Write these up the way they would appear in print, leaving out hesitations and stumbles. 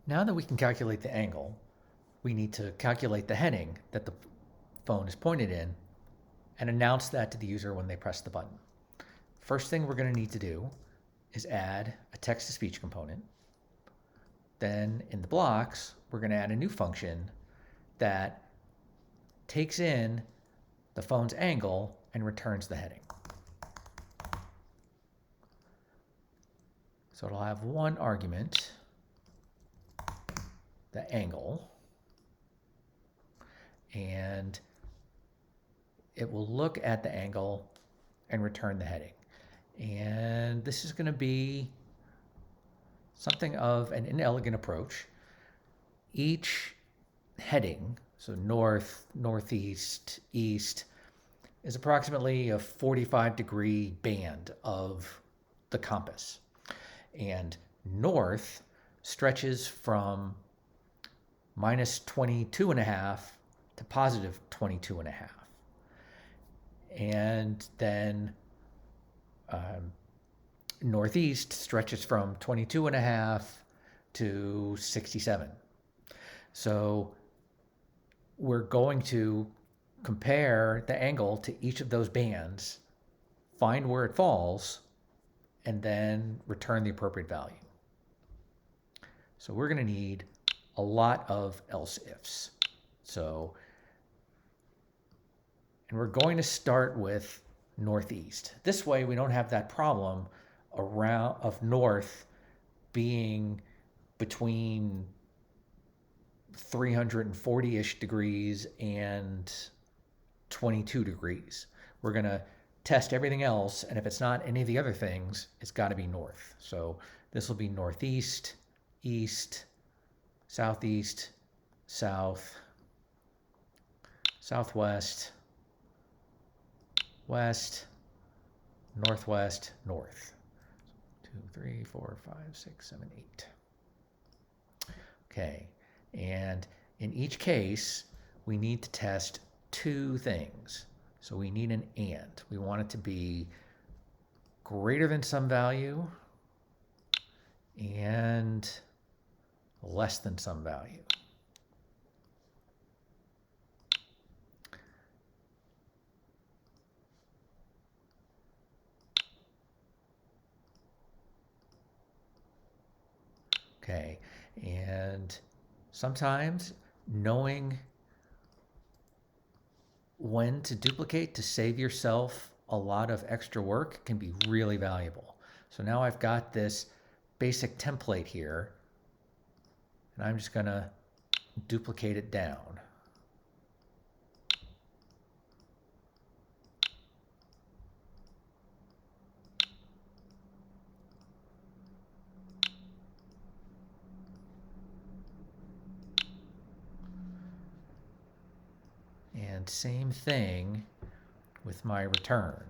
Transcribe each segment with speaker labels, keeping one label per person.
Speaker 1: Now that we can calculate the angle, we need to calculate the heading that the phone is pointed in and announce that to the user when they press the button. First thing we're going to need to do is add a text-to-speech component. Then in the blocks, we're going to add a new function that takes in the phone's angle and returns the heading. So it'll have one argument, the angle, and it will look at the angle and return the heading. And this is going to be something of an inelegant approach. Each heading, so north, northeast, east, is approximately a 45-degree band of the compass. And north stretches from minus 22.5 to positive 22.5. And then northeast stretches from 22.5 to 67. So we're going to compare the angle to each of those bands, find where it falls, and then return the appropriate value. So we're going to need a lot of else ifs. And we're going to start with northeast. This way we don't have that problem of north being between 340-ish degrees and 22 degrees. We're going to test everything else, and if it's not any of the other things, it's got to be north. So this will be northeast, east, southeast, south, southwest, west, northwest, north. 2, 3, 4, 5, 6, 7, 8. Okay, and in each case, we need to test two things. So we need an and. We want it to be greater than some value and less than some value. Okay, and sometimes knowing when to duplicate to save yourself a lot of extra work can be really valuable. So now I've got this basic template here, and I'm just going to duplicate it down. And same thing with my return.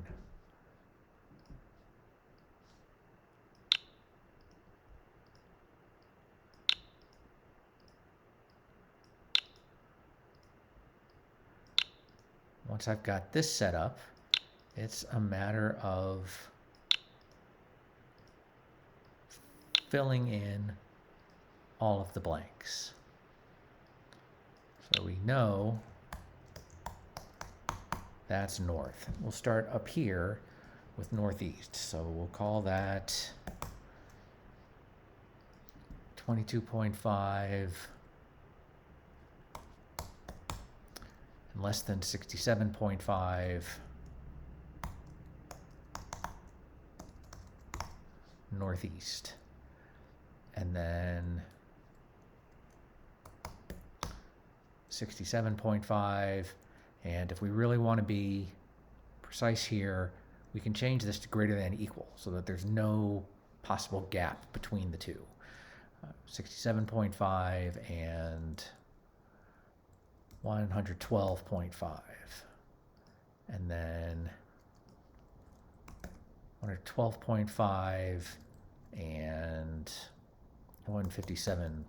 Speaker 1: Once I've got this set up, it's a matter of filling in all of the blanks. So we know that's north. We'll start up here with northeast. So we'll call that 22.5 and less than 67.5 northeast. And then 67.5. And if we really want to be precise here, we can change this to greater than equal so that there's no possible gap between the two. 67.5 and 112.5. And then 112.5 and 157.5.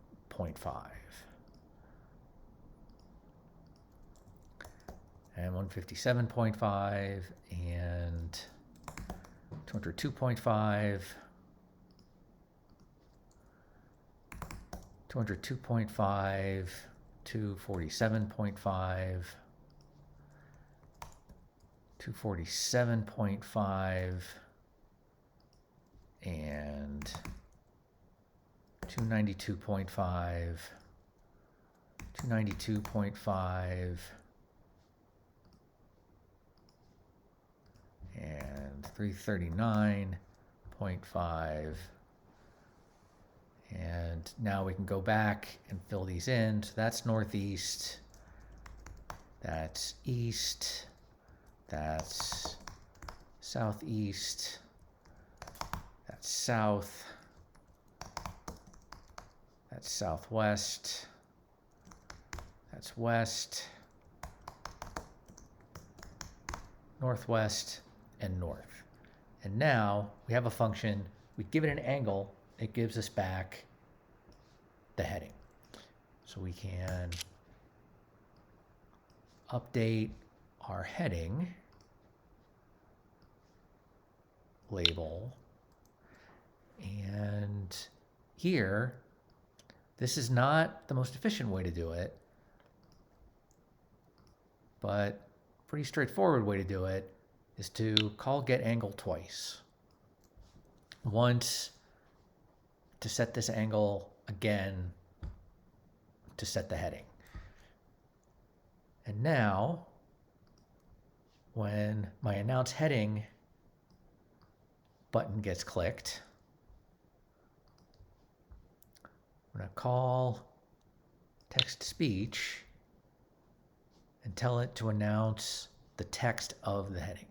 Speaker 1: And 157.5 and 202.5 202.5, 247.5, 247.5, and 292.5, 292.5, and 339.5. And now we can go back and fill these in. So that's northeast, that's east, that's southeast, that's south, that's southwest, that's west, northwest, and north. And now we have a function, we give it an angle, it gives us back the heading. So we can update our heading label. And here, this is not the most efficient way to do it, but pretty straightforward way to do it is to call getAngle twice. Once to set this angle, again to set the heading. And now, when my announce heading button gets clicked, I'm going to call text to speech and tell it to announce the text of the heading.